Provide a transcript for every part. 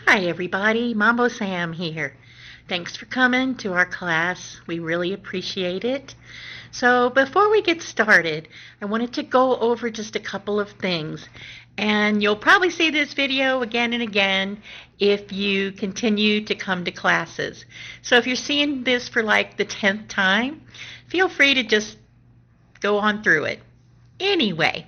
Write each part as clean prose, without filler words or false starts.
Hi everybody, Mambo Sam here. Thanks for coming to our class. We really appreciate it. So before we get started, I wanted to go over just a couple of things. And you'll probably see this video again and again if you continue to come to classes. So if you're seeing this for like the 10th time, feel free to just go on through it. Anyway,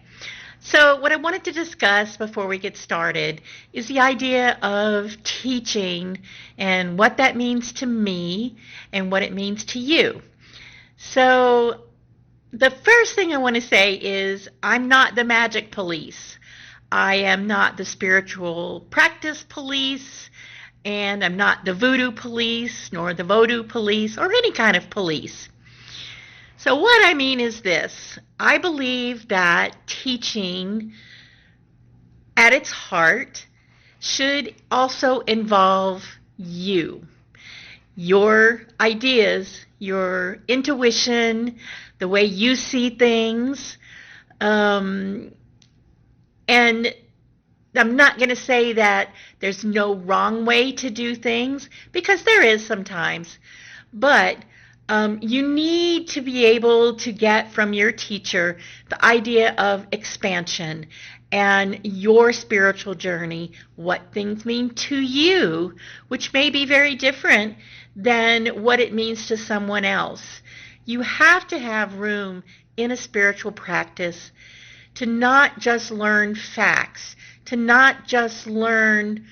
so what I wanted to discuss before we get started is the idea of teaching and what that means to me and what it means to you. So the first thing I want to say is I'm not the magic police. I am not the spiritual practice police, and I'm not the voodoo police nor the vodou police or any kind of police. So what I mean is this. I believe that teaching at its heart should also involve you, your ideas, your intuition, the way you see things. And I'm not going to say that there's no wrong way to do things, because there is sometimes. But you need to be able to get from your teacher the idea of expansion and your spiritual journey, what things mean to you, which may be very different than what it means to someone else. You have to have room in a spiritual practice to not just learn facts, to not just learn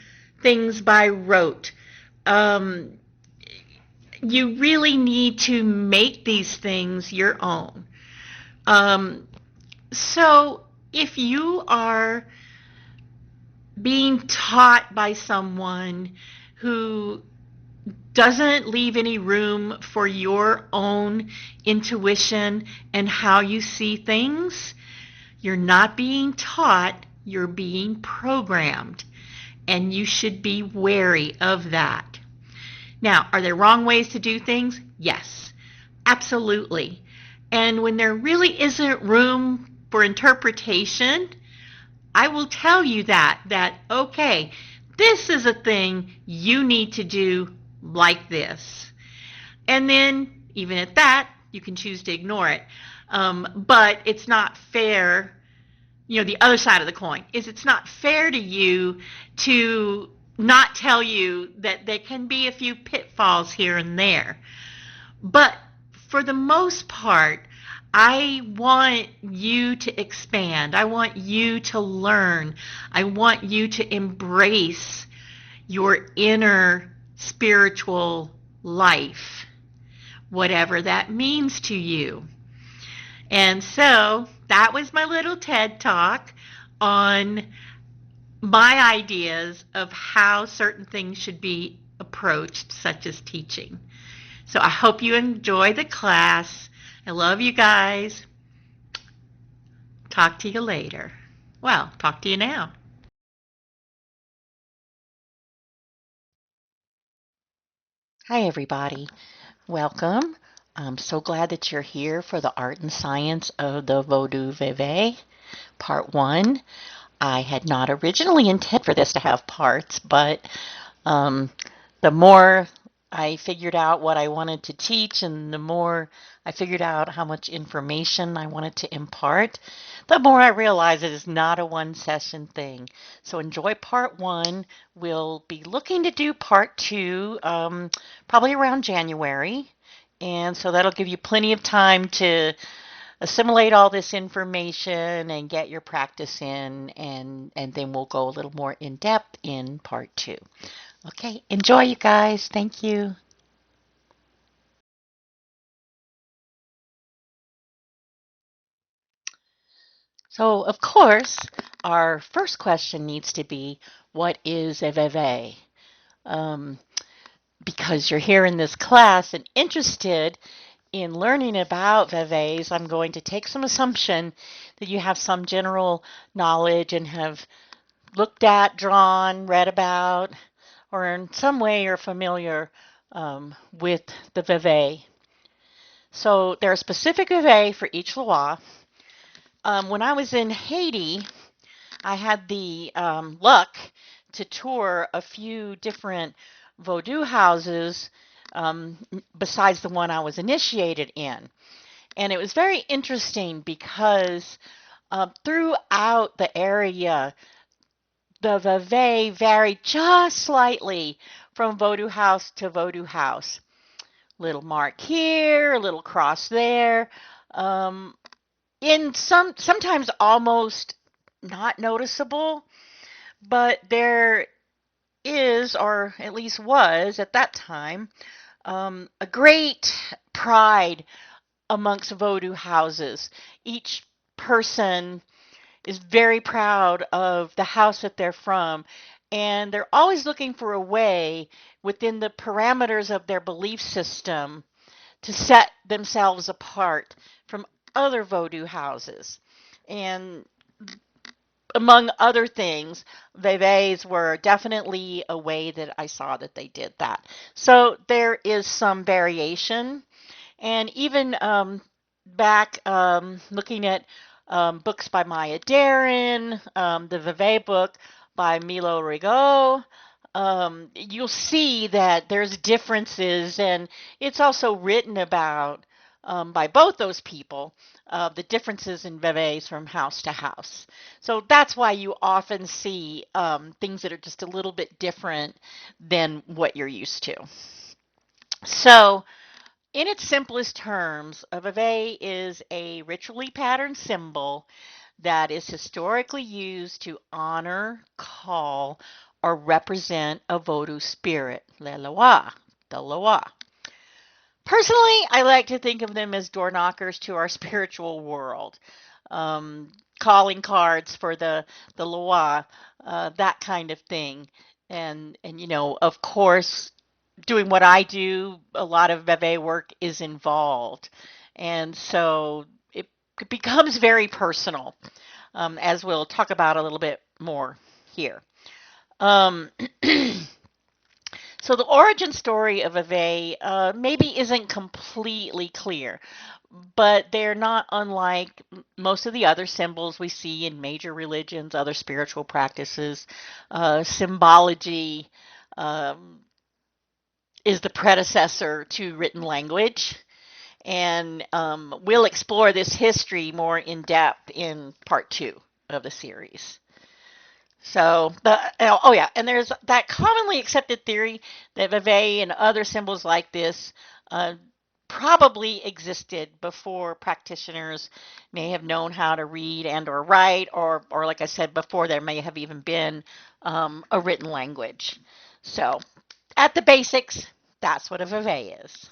things by rote. You really need to make these things your own. So if you are being taught by someone who doesn't leave any room for your own intuition and how you see things, you're not being taught, you're being programmed. And you should be wary of that. Now, are there wrong ways to do things? Yes, absolutely. And when there really isn't room for interpretation, I will tell you that, okay, this is a thing you need to do like this. And then, even at that, you can choose to ignore it. But it's not fair. The other side of the coin is it's not fair to you to not tell you that there can be a few pitfalls here and there. But for the most part, I want you to expand. I want you to learn. I want you to embrace your inner spiritual life, whatever that means to you. And so that was my little TED Talk on my ideas of how certain things should be approached, such as teaching. So I hope you enjoy the class. I love you guys. Talk to you later. Well, talk to you now. Hi, everybody. Welcome. I'm so glad that you're here for the Art and Science of the Vodou Veve, Part 1. I had not originally intended for this to have parts, but the more I figured out what I wanted to teach and the more I figured out how much information I wanted to impart, the more I realized it is not a one-session thing. So enjoy Part 1. We'll be looking to do Part 2 probably around January, and so that'll give you plenty of time to assimilate all this information and get your practice in, and then we'll go a little more in depth in Part 2. Okay, enjoy, you guys. Thank you. So, of course, our first question needs to be, what is a veve? Because you're here in this class and interested in learning about veves, I'm going to take some assumption that you have some general knowledge and have looked at, drawn, read about, or in some way are familiar with the veve. So there are specific veve for each loi. When I was in Haiti, I had the luck to tour a few different Vodou houses besides the one I was initiated in. And it was very interesting because throughout the area, the Veve varied just slightly from Vodou house to Vodou house. Little mark here, a little cross there. In sometimes almost not noticeable, but there is, or at least was at that time, a great pride amongst Vodou houses. Each person is very proud of the house that they're from, and they're always looking for a way within the parameters of their belief system to set themselves apart from other Vodou houses. And among other things, Veves were definitely a way that I saw that they did that. So there is some variation. And even back looking at books by Maya Deren, the Veve book by Milo Rigaud, you'll see that there's differences, and it's also written about by both those people, the differences in Veves from house to house. So that's why you often see things that are just a little bit different than what you're used to. So in its simplest terms, a Veve is a ritually patterned symbol that is historically used to honor, call, or represent a Vodou spirit, le Loa, the Loa. Personally, I like to think of them as door knockers to our spiritual world. Calling cards for the Loa, that kind of thing. And you know, of course, doing what I do, a lot of Veve work is involved. And so it becomes very personal, as we'll talk about a little bit more here. Um, so the origin story of Veve maybe isn't completely clear, but they're not unlike most of the other symbols we see in major religions, other spiritual practices. Symbology is the predecessor to written language. And we'll explore this history more in depth in part 2 of the series. So, oh yeah, and there's that commonly accepted theory that Veve and other symbols like this probably existed before practitioners may have known how to read and or write, or like I said before, there may have even been a written language. So, at the basics, that's what a Veve is.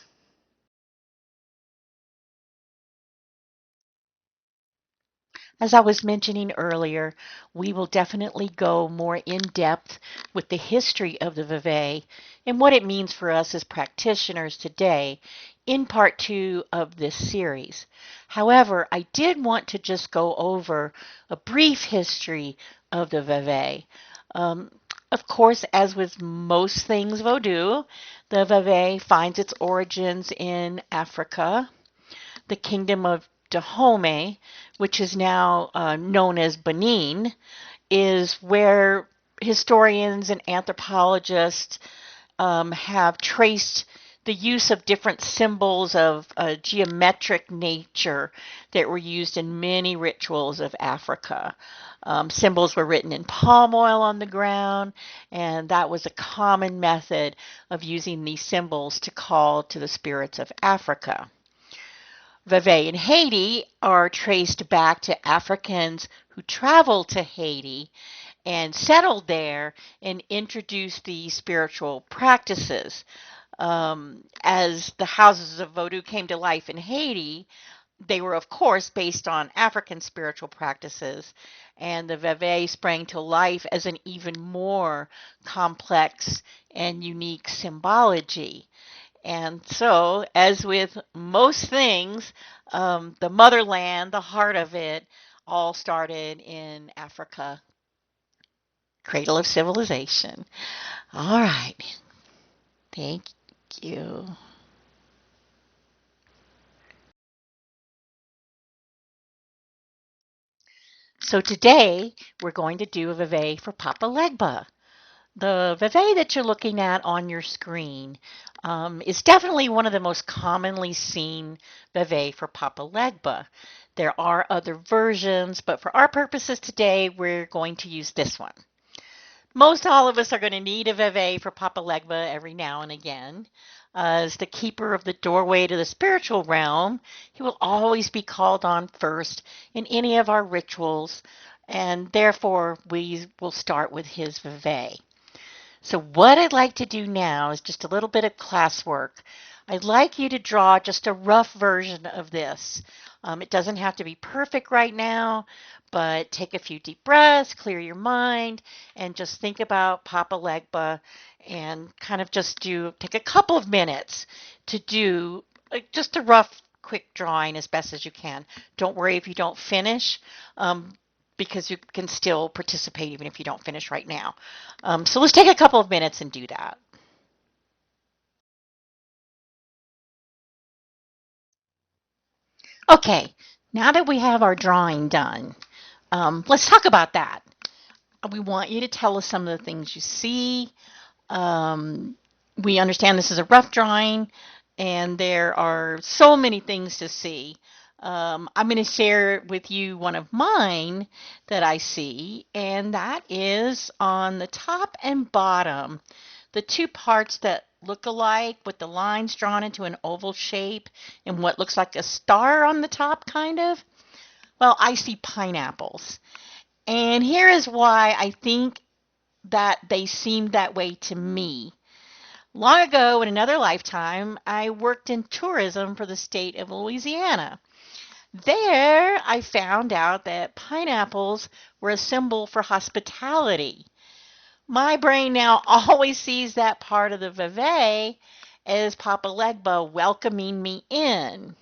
As I was mentioning earlier, we will definitely go more in depth with the history of the Veve and what it means for us as practitioners today in part 2 of this series. However, I did want to just go over a brief history of the Veve. Of course, as with most things Vodou, the Veve finds its origins in Africa, the kingdom of Dahomey, which is now known as Benin, is where historians and anthropologists have traced the use of different symbols of a geometric nature that were used in many rituals of Africa. Symbols were written in palm oil on the ground, and that was a common method of using these symbols to call to the spirits of Africa. Veve in Haiti are traced back to Africans who traveled to Haiti and settled there and introduced these spiritual practices. As the houses of Vodou came to life in Haiti, they were, of course, based on African spiritual practices, and the Veve sprang to life as an even more complex and unique symbology. And so, as with most things, the motherland, the heart of it, all started in Africa, cradle of civilization. All right. Thank you. So today, we're going to do a Veve for Papa Legba. The Veve that you're looking at on your screen is definitely one of the most commonly seen Veve for Papa Legba. There are other versions, but for our purposes today, we're going to use this one. Most all of us are going to need a Veve for Papa Legba every now and again. As the keeper of the doorway to the spiritual realm, he will always be called on first in any of our rituals, and therefore we will start with his Veve. So what I'd like to do now is just a little bit of classwork. I'd like you to draw just a rough version of this. It doesn't have to be perfect right now, but take a few deep breaths, clear your mind, and just think about Papa Legba and kind of just take a couple of minutes to do just a rough, quick drawing as best as you can. Don't worry if you don't finish. Because you can still participate even if you don't finish right now. So let's take a couple of minutes and do that. Okay, now that we have our drawing done, let's talk about that. We want you to tell us some of the things you see. Um, we understand this is a rough drawing and there are so many things to see. I'm going to share with you one of mine that I see, and that is on the top and bottom, the two parts that look alike with the lines drawn into an oval shape and what looks like a star on the top, kind of. Well, I see pineapples. And here is why I think that they seem that way to me. Long ago, in another lifetime, I worked in tourism for the state of Louisiana. There, I found out that pineapples were a symbol for hospitality. My brain now always sees that part of the Veve as Papa Legba welcoming me in.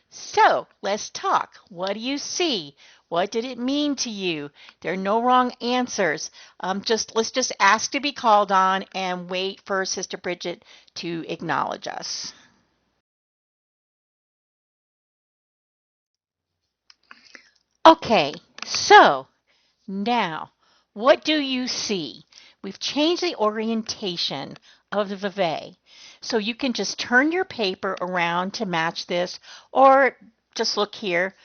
So, let's talk. What do you see? What did it mean to you? There are no wrong answers. Let's just ask to be called on and wait for Sister Bridget to acknowledge us. Okay, so now, what do you see? We've changed the orientation of the Veve. So you can just turn your paper around to match this, or just look here.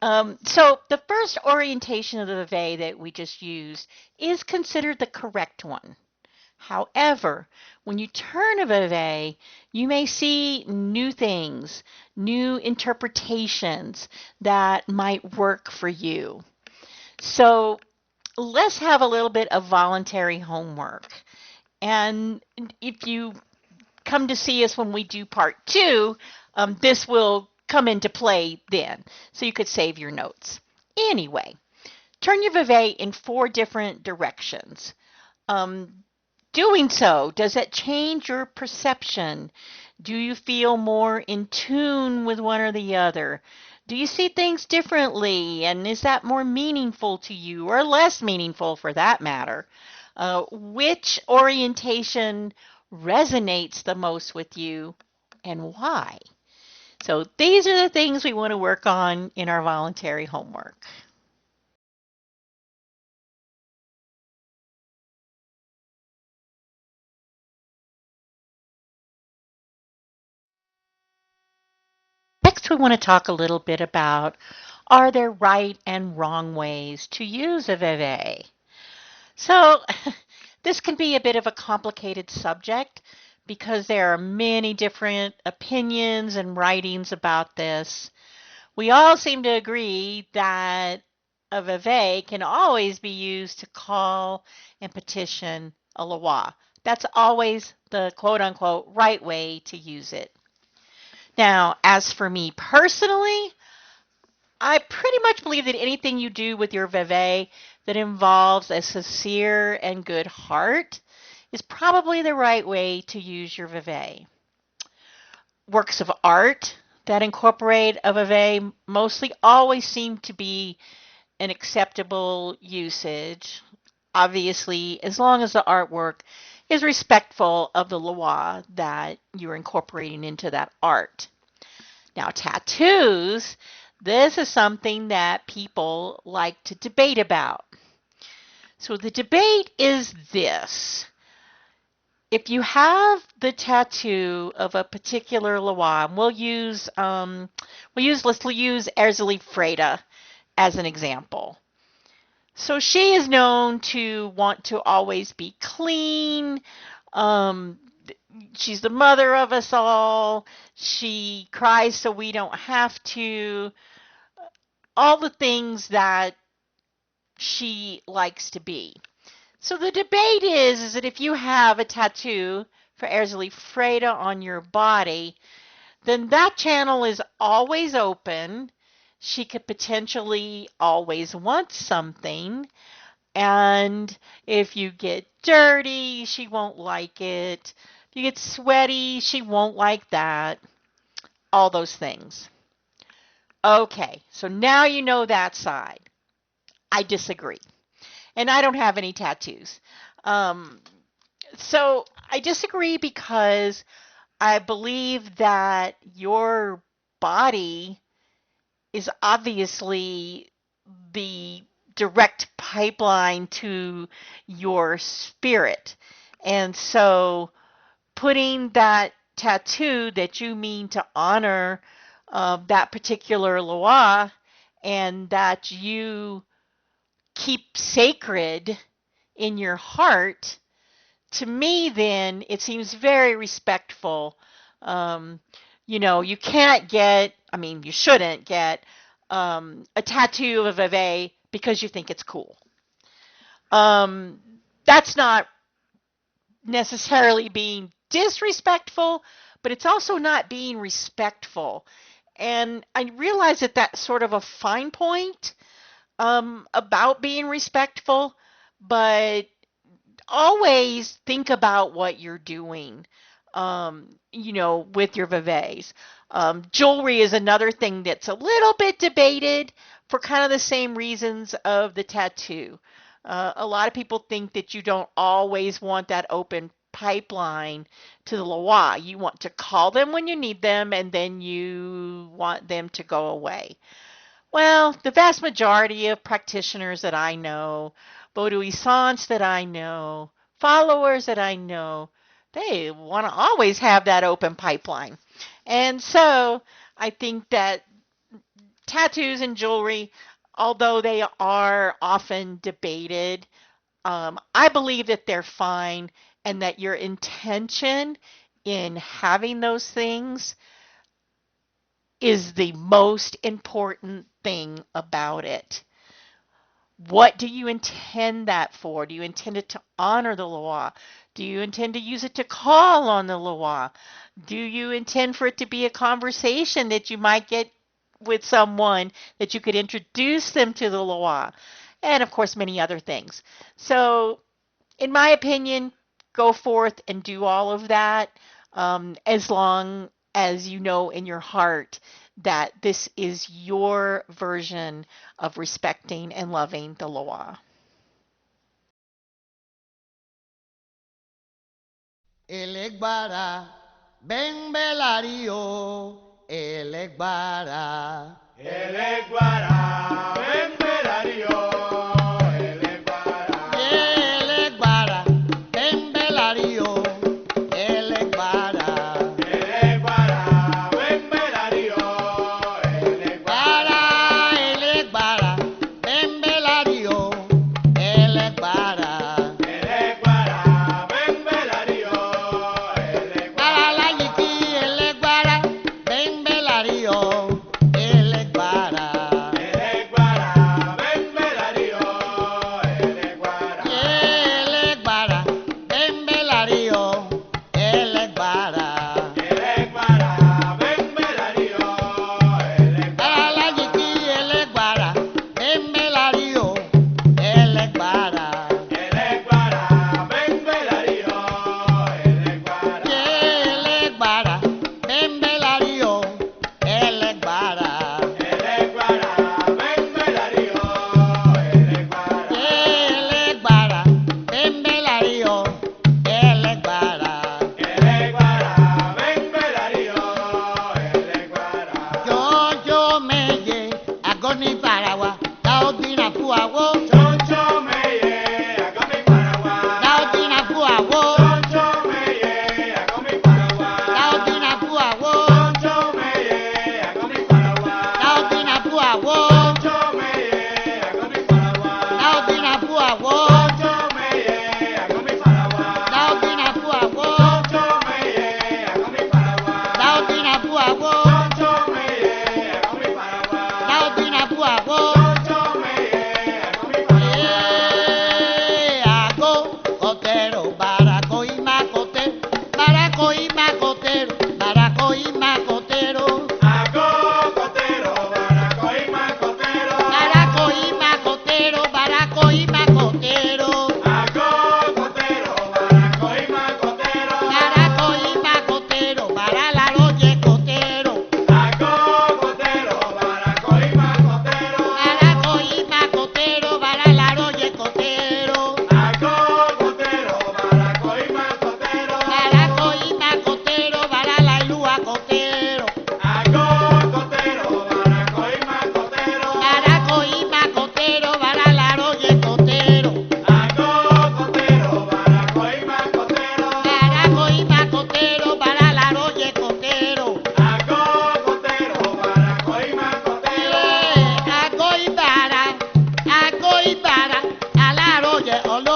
So the first orientation of the Veve that we just used is considered the correct one. However, when you turn a Veve, you may see new things, new interpretations that might work for you. So let's have a little bit of voluntary homework. And if you come to see us when we do part two, this will come into play then. So you could save your notes. Anyway, turn your Veve in 4 different directions. Doing so, does that change your perception? Do you feel more in tune with one or the other? Do you see things differently? And is that more meaningful to you or less meaningful for that matter? Which orientation resonates the most with you and why? So these are the things we want to work on in our voluntary homework. Next, we want to talk a little bit about, are there right and wrong ways to use a Veve? So this can be a bit of a complicated subject because there are many different opinions and writings about this. We all seem to agree that a Veve can always be used to call and petition a loi. That's always the quote unquote right way to use it. Now, as for me personally, I pretty much believe that anything you do with your Veve that involves a sincere and good heart is probably the right way to use your Veve. Works of art that incorporate a Veve mostly always seem to be an acceptable usage, obviously, as long as the artwork is respectful of the loi that you're incorporating into that art. Now, tattoos, this is something that people like to debate about. So the debate is this. If you have the tattoo of a particular Loa, let's use Erzeli Freda as an example. So she is known to want to always be clean. She's the mother of us all. She cries so we don't have to. All the things that she likes to be. So the debate is that if you have a tattoo for Erzeli Freda on your body, then that channel is always open. She could potentially always want something. And if you get dirty, she won't like it. If you get sweaty, she won't like that. All those things. Okay, so now you know that side. I disagree. And I don't have any tattoos. So I disagree because I believe that your body is obviously the direct pipeline to your spirit. And so putting that tattoo that you mean to honor that particular Loa and that you keep sacred in your heart, to me, then it seems very respectful. You can't get, you shouldn't get a tattoo of Veve because you think it's cool. That's not necessarily being disrespectful, but it's also not being respectful. And I realize that that's sort of a fine point about being respectful, but always think about what you're doing, with your Veves. Jewelry is another thing that's a little bit debated for kind of the same reasons of the tattoo. A lot of people think that you don't always want that open pipeline to the Loa. You want to call them when you need them, and then you want them to go away. Well, the vast majority of practitioners that I know, Vodouissants that I know, followers that I know, they want to always have that open pipeline. And so I think that tattoos and jewelry, although they are often debated, I believe that they're fine and that your intention in having those things is the most important thing about it. What do you intend that for? Do you intend it to honor the Loa? Do you intend to use it to call on the Loa? Do you intend for it to be a conversation that you might get with someone that you could introduce them to the Loa? And of course, many other things. So, in my opinion, go forth and do all of that as long as you know in your heart that this is your version of respecting and loving the Loa. Elegbara, ben belario, elegbara. Elegbara, ben belario, elegbara. Elegbara, ben belario, elegbara. Elegbara, ben belario, elegbara. Elegbara, ben belario, elegbara. Elegbara, ben belario, elegbara. Para la yiki, elegbara, ben belario, elegbara.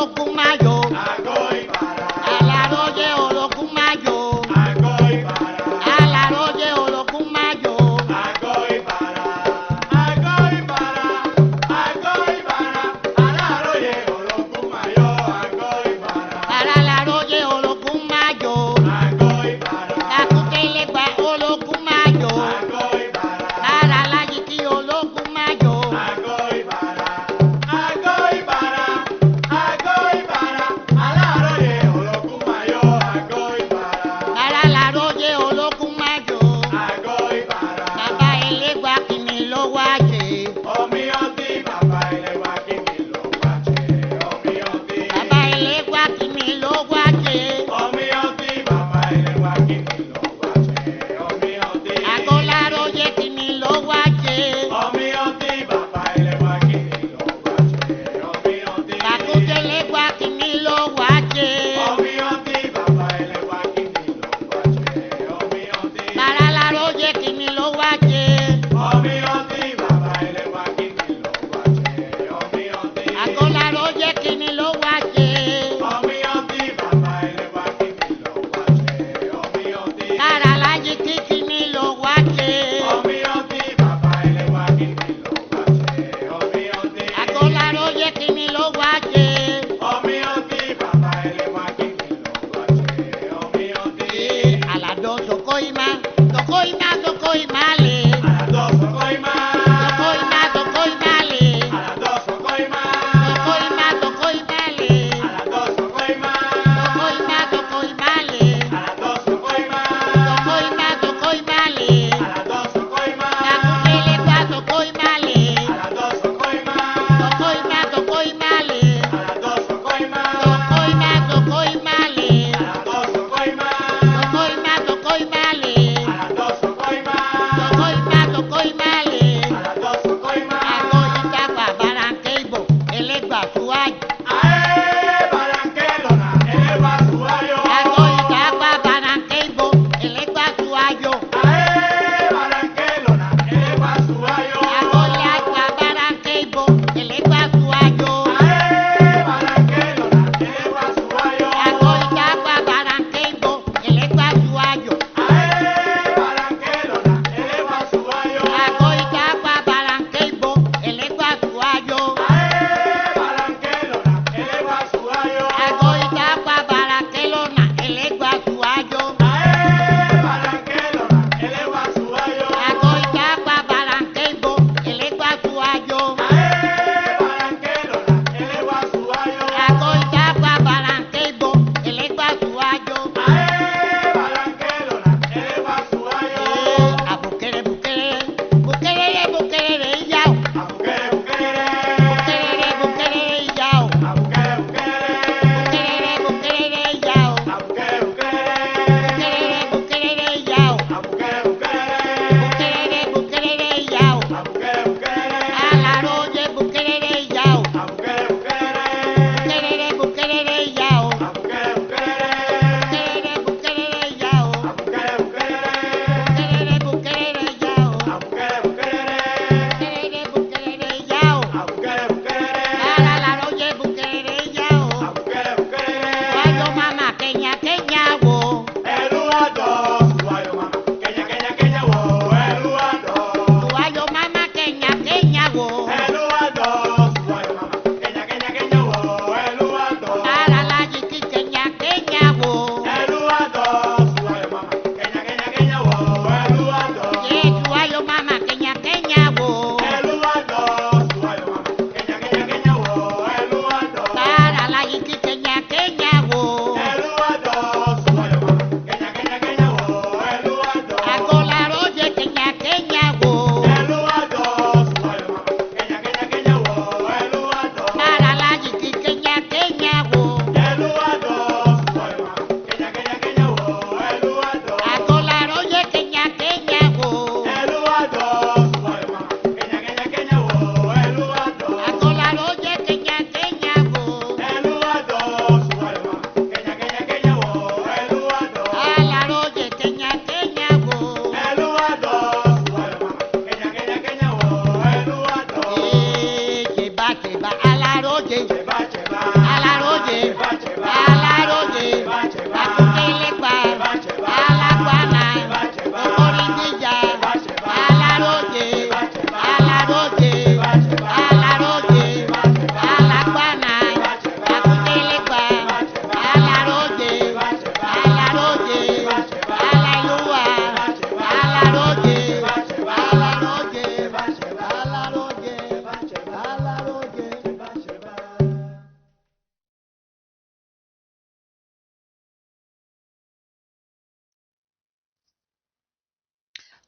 Olokumayo. Agoy para, Alaroye Olokumayo. agoy para, Alaroye Olokumayo. agoy para, agoy para, agoy para, alaroye olokumayo, agoy para, Alalaroye Olokumayo. agoy para, Akutelegba Olokumayo. agoy para, Alalayiti Olokumayo. agoy para, agoy para, agoy para,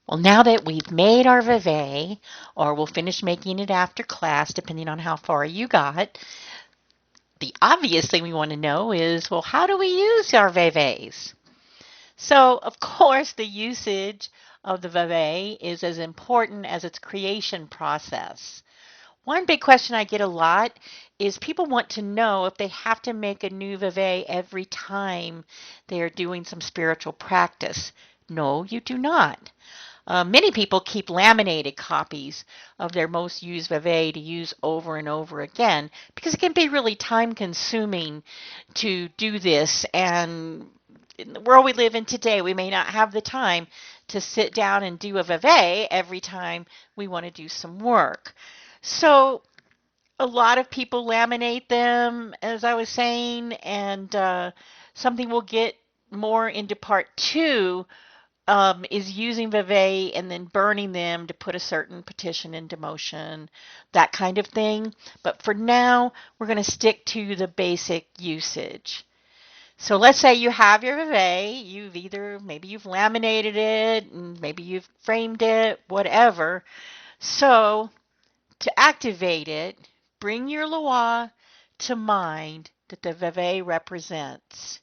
Well, now that we've made our Veve, or we'll finish making it after class, depending on how far you got, the obvious thing we want to know is, well, how do we use our Veves? So, of course, the usage of the Veve is as important as its creation process. One big question I get a lot is people want to know if they have to make a new Veve every time they are doing some spiritual practice. No, you do not. Many people keep laminated copies of their most used Veve to use over and over again because it can be really time consuming to do this. And in the world we live in today, we may not have the time to sit down and do a Veve every time we want to do some work. So a lot of people laminate them, as I was saying, and something we'll get more into part two is using Veve and then burning them to put a certain petition into motion, that kind of thing. But for now, we're going to stick to the basic usage. So let's say you have your Veve, maybe you've laminated it, and maybe you've framed it, whatever. So to activate it, bring your Loa to mind that the Veve represents.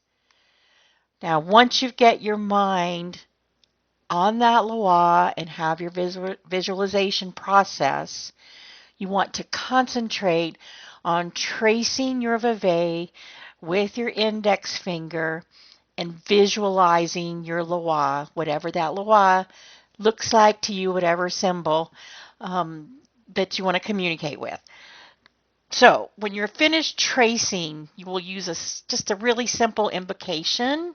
Now, once you get your mind on that Loa and have your visualization process, you want to concentrate on tracing your Veve with your index finger and visualizing your Loa, whatever that Loa looks like to you, whatever symbol that you want to communicate with. So when you're finished tracing, you will use just a really simple invocation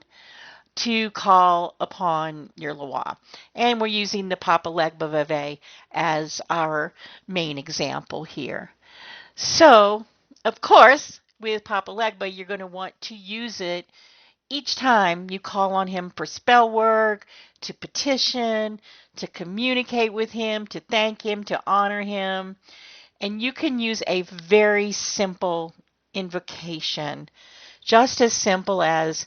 to call upon your Loa. And we're using the Papa Legba Veve as our main example here. So, of course, with Papa Legba, you're going to want to use it each time you call on him for spell work, to petition, to communicate with him, to thank him, to honor him. And you can use a very simple invocation, just as simple as,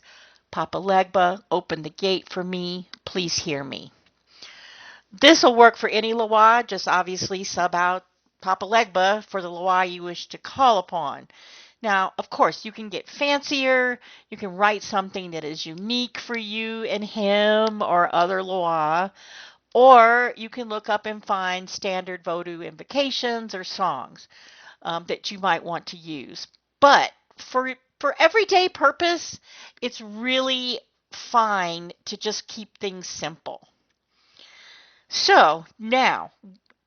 Papa Legba, open the gate for me, please hear me. This will work for any Loa, just obviously sub out Papa Legba for the Loa you wish to call upon. Now, of course, you can get fancier. You can write something that is unique for you and him or other Loa, or you can look up and find standard Vodou invocations or songs that you might want to use. But for everyday purpose, it's really fine to just keep things simple. So now,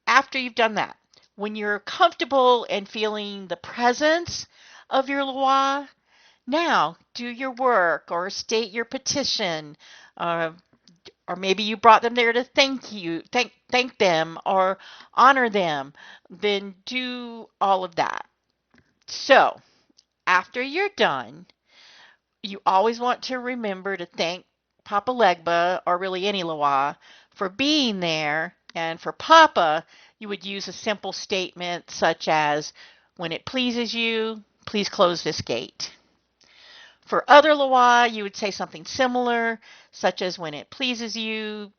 after you've done that, when you're comfortable and feeling the presence of your Loa, now do your work or state your petition, or maybe you brought them there to thank them or honor them. Then do all of that. So after you're done, you always want to remember to thank Papa Legba, or really any Loa, for being there. And for Papa, you would use a simple statement such as, when it pleases you, please close this gate. For other Loa, you would say something similar, such as, when it pleases you,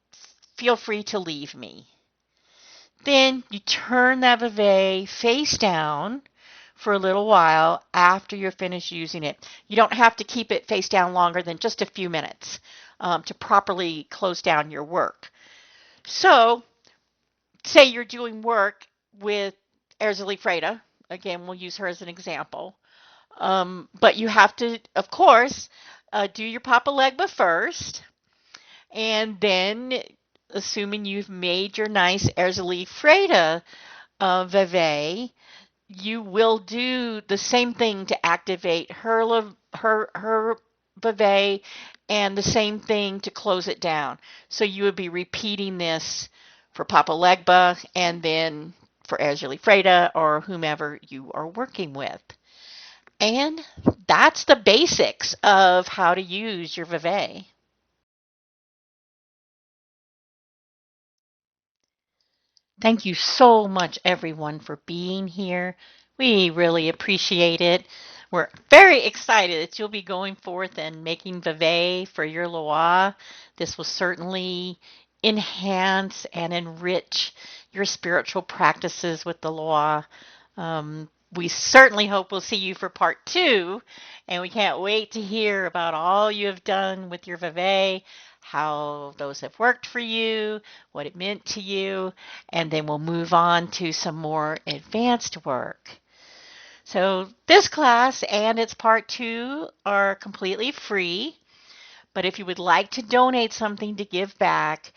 feel free to leave me. Then you turn that Veve face down for a little while after you're finished using it. You don't have to keep it face down longer than just a few minutes to properly close down your work. So, say you're doing work with Erzeli Freda. Again, we'll use her as an example. But you have to, of course, do your Papa Legba first, and then, assuming you've made your nice Erzeli Freda Veve, you will do the same thing to activate her Veve, and the same thing to close it down. So you would be repeating this for Papa Legba and then for Erzeli Freda or whomever you are working with. And that's the basics of how to use your Veve. Thank you so much, everyone, for being here. We really appreciate it. We're very excited that you'll be going forth and making Veve for your Loa. This will certainly enhance and enrich your spiritual practices with the law. We certainly hope we'll see you for part 2, and we can't wait to hear about all you have done with your Veve, how those have worked for you, what it meant to you, and then we'll move on to some more advanced work. So this class and its part 2 are completely free. But if you would like to donate something to give back,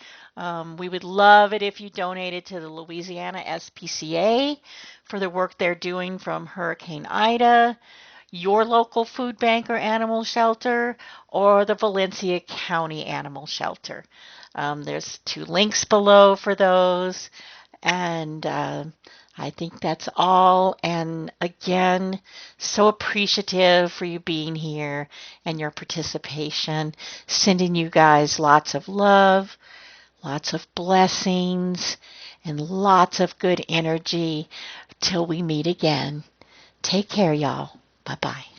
we would love it if you donated to the Louisiana SPCA for the work they're doing from Hurricane Ida, your local food bank or animal shelter, or the Valencia County Animal Shelter. There's 2 links below for those. And I think that's all. And again, so appreciative for you being here and your participation. Sending you guys lots of love, lots of blessings, and lots of good energy till we meet again. Take care, y'all. Bye-bye.